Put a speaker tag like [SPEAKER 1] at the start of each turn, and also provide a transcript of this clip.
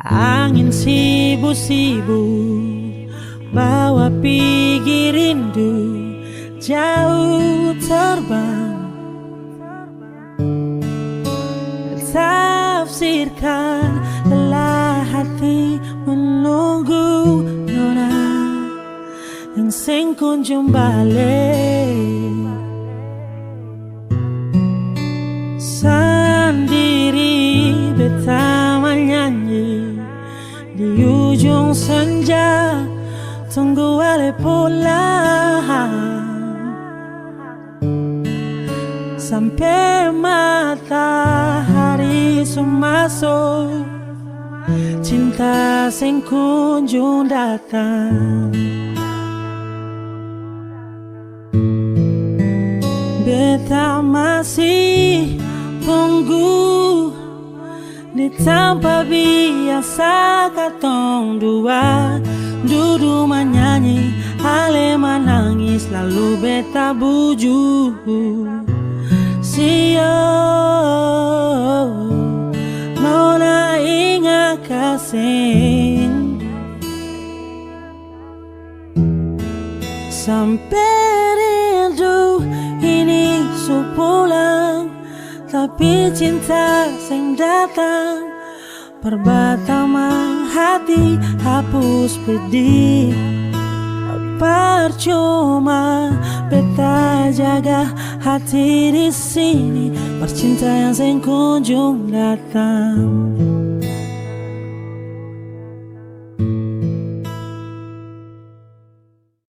[SPEAKER 1] Angin sibu-sibu bawa pergi rindu, jauh terbang. Tafsirkan lelah hati menunggu nona yang sing kunjung balik. Sendiri beta menyanyi di ujung senja, tunggu ale pulang sampai matahari semasuk. Cinta sing kunjung datang, beta masih tunggu di tempat biasa katong dua duduk menyanyi, ale menangis lalu beta buju. Sio nona ingat kasih sampai rindu ini sepulang, tapi cinta sing datang perbatama hati hapus pedih. Percuma beta jaga hati di sini, percintaan sing kunjung datang.